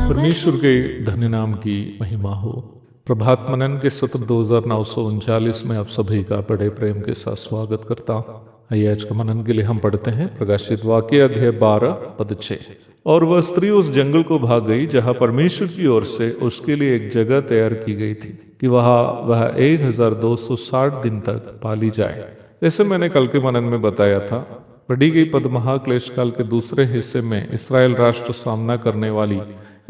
परमेश्वर के धन्य नाम की महिमा हो। प्रभात मनन के सत्र 2939 में आप सभी का बड़े प्रेम के साथ स्वागत करता हूँ। आइए आज का मनन के लिए हम पढ़ते हैं प्रकाशित वाक्य अध्याय 12 पद 6। और वह स्त्री उस जंगल को भाग गई जहाँ परमेश्वर की ओर से उसके लिए एक जगह तैयार की गई थी कि वह 1260 दिन तक पाली जाए। जैसे मैंने कल के मनन में बताया था, पढ़ी गई पद महाक्लेश काल के दूसरे हिस्से में इस्राएल राष्ट्र सामना करने वाली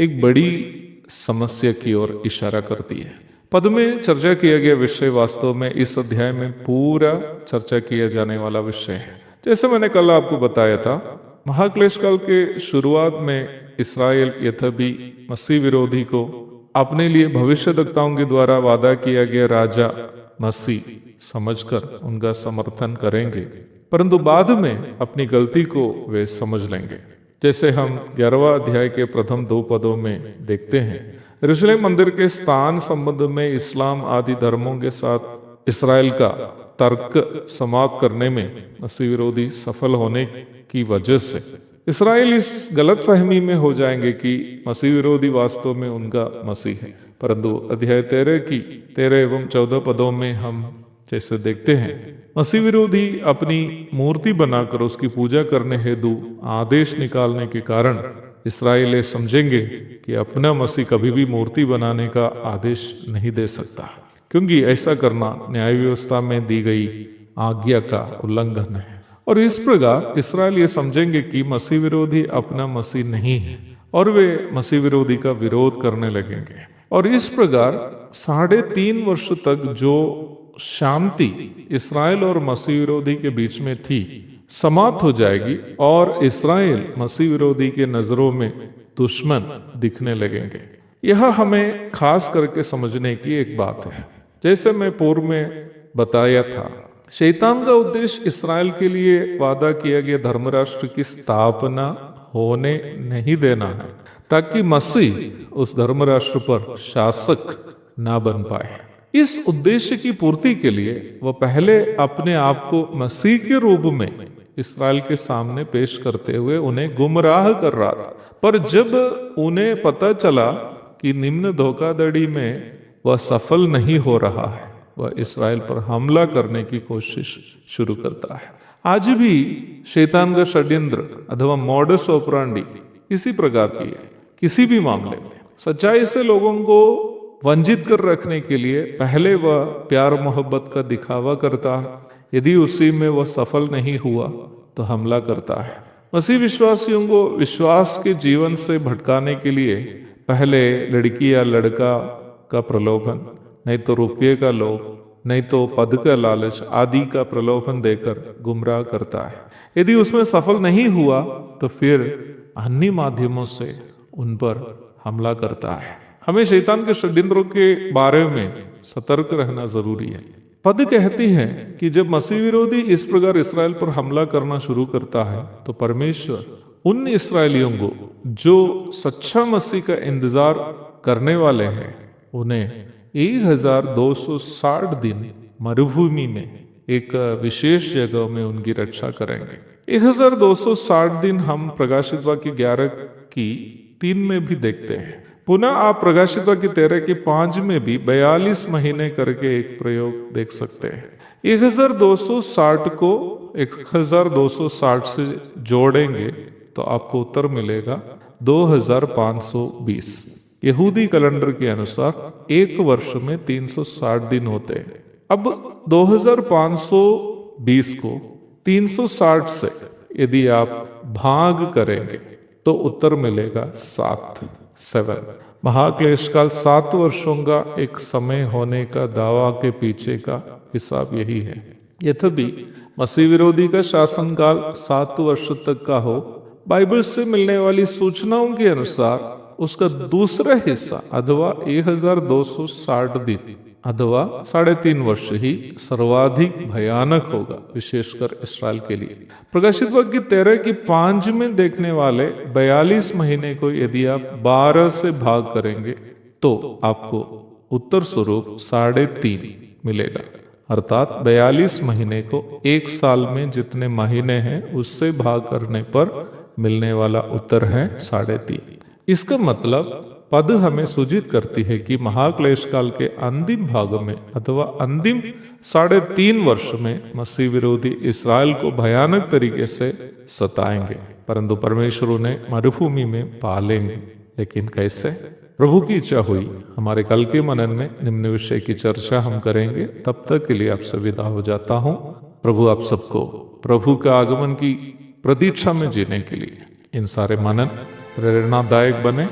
एक बड़ी समस्या की ओर इशारा करती है। पद में चर्चा किया गया विषय वास्तव में इस अध्याय में पूरा चर्चा किया जाने वाला विषय है। जैसे मैंने कल आपको बताया था, महाक्लेश काल के शुरुआत में इस्राएल यद्यपि मसीह विरोधी को अपने लिए भविष्यद्वक्ताओं के द्वारा वादा किया गया राजा मसीह समझकर उनका समर्थन करेंगे, परंतु बाद में अपनी गलती को वे समझ लेंगे। जैसे हम 11वां अध्याय के प्रथम 2 पदों में देखते हैं, यरूशलेम मंदिर के स्थान संबंध में इस्लाम आदि धर्मों के साथ इस्राएल का तर्क समाप्त करने में मसीह विरोधी सफल होने की वजह से इस्राएल इस गलत फहमी में हो जाएंगे कि मसीह विरोधी वास्तव में उनका मसीह है। परंतु अध्याय 13 एवं 14 पदों में हम जैसे देखते हैं, मसीह विरोधी अपनी मूर्ति बनाकर उसकी पूजा करने हेतु आदेश निकालने के कारण इस्राएल समझेंगे कि अपना मसीह कभी भी मूर्ति बनाने का आदेश नहीं दे सकता, क्योंकि ऐसा करना न्याय व्यवस्था में दी गई आज्ञा का उल्लंघन है। और इस प्रकार इस्राएल ये समझेंगे कि मसीह विरोधी अपना मसीह नहीं है और वे मसीह विरोधी का विरोध करने लगेंगे। और इस प्रकार 3.5 वर्ष तक जो शांति इस्राएल और मसीह विरोधी के बीच में थी समाप्त हो जाएगी और इस्राएल मसीह विरोधी के नजरों में दुश्मन दिखने लगेंगे। यह हमें खास करके समझने की एक बात है। जैसे मैं पूर्व में बताया था, शैतान का उद्देश्य इस्राएल के लिए वादा किया गया धर्मराष्ट्र की स्थापना होने नहीं देना है, ताकि मसीह उस धर्मराष्ट्र पर शासक ना बन पाए। इस उद्देश्य की पूर्ति के लिए वह पहले अपने आप को मसीह के रूप में इस्राएल के सामने पेश करते हुए उन्हें गुमराह कर रहा था। पर जब उन्हें पता चला कि निम्न धोखाधड़ी में वह सफल नहीं हो रहा है, वह इस्राएल पर हमला करने की कोशिश शुरू करता है। आज भी शैतान का षड्यंत्र अथवा मॉडस ऑपरेंडी इसी प्रकार की है। किसी भी मामले में सच्चाई से लोगों को वंचित कर रखने के लिए पहले वह प्यार मोहब्बत का दिखावा करता है, यदि उसी में वह सफल नहीं हुआ तो हमला करता है। मसीह विश्वासियों को विश्वास के जीवन से भटकाने के लिए पहले लड़की या लड़का का प्रलोभन, नहीं तो रुपये का लोभ, नहीं तो पद का लालच आदि का प्रलोभन देकर गुमराह करता है। यदि उसमें सफल नहीं हुआ तो फिर अन्य माध्यमों से उन पर हमला करता है। हमें शैतान के षड्यंत्रों के बारे में सतर्क रहना जरूरी है। पद कहती है कि जब मसीह विरोधी इस प्रकार इस्राएल पर हमला करना शुरू करता है तो परमेश्वर उन इस्राएलियों को जो सच्चा मसीह का इंतजार करने वाले हैं उन्हें 1260 दिन मरुभूमि में एक विशेष जगह में उनकी रक्षा करेंगे। 1260 दिन हम प्रकाशित वाक्य 11 की 3 में भी देखते हैं। पुनः आप प्रकाशित वाक्य 13 के 5 में भी 42 महीने करके एक प्रयोग देख सकते हैं। 1260 को 1260 से जोड़ेंगे तो आपको उत्तर मिलेगा 2520। यहूदी कैलेंडर के अनुसार एक वर्ष में 360 दिन होते हैं। अब 2520 को 360 से यदि आप भाग करेंगे तो उत्तर मिलेगा 7। महाक्लेश काल 7 वर्षों का एक समय होने का दावा के पीछे का हिसाब यही है। यद्यपि मसीह विरोधी का शासनकाल 7 वर्ष तक का हो, बाइबल से मिलने वाली सूचनाओं के अनुसार उसका दूसरा हिस्सा अथवा 1260 दिन अथवा 3.5 वर्ष ही सर्वाधिक भयानक होगा, विशेषकर इस्राएल के लिए। प्रकाशित वाक्य 13 की 5 में देखने वाले 42 महीने को यदि आप 12 से भाग करेंगे तो आपको उत्तर स्वरूप 3.5 मिलेगा। अर्थात 42 महीने को एक साल में जितने महीने हैं उससे भाग करने पर मिलने वाला उत्तर है 3.5। इसका मतलब पद हमें सूचित करती है कि महाक्लेश काल के अंतिम भाग में अथवा अंतिम 3.5 वर्ष में मसीह विरोधी इस्राएल को भयानक तरीके से सताएंगे, परंतु परमेश्वर उन्हें मरुभूमि में पालेंगे। लेकिन कैसे? प्रभु की इच्छा हुई हमारे कल के मनन में निम्न विषय की चर्चा हम करेंगे। तब तक के लिए आपसे विदा हो जाता हूँ। प्रभु आप सबको प्रभु का आगमन की प्रतीक्षा में जीने के लिए इन सारे मनन प्रेरणादायक बने।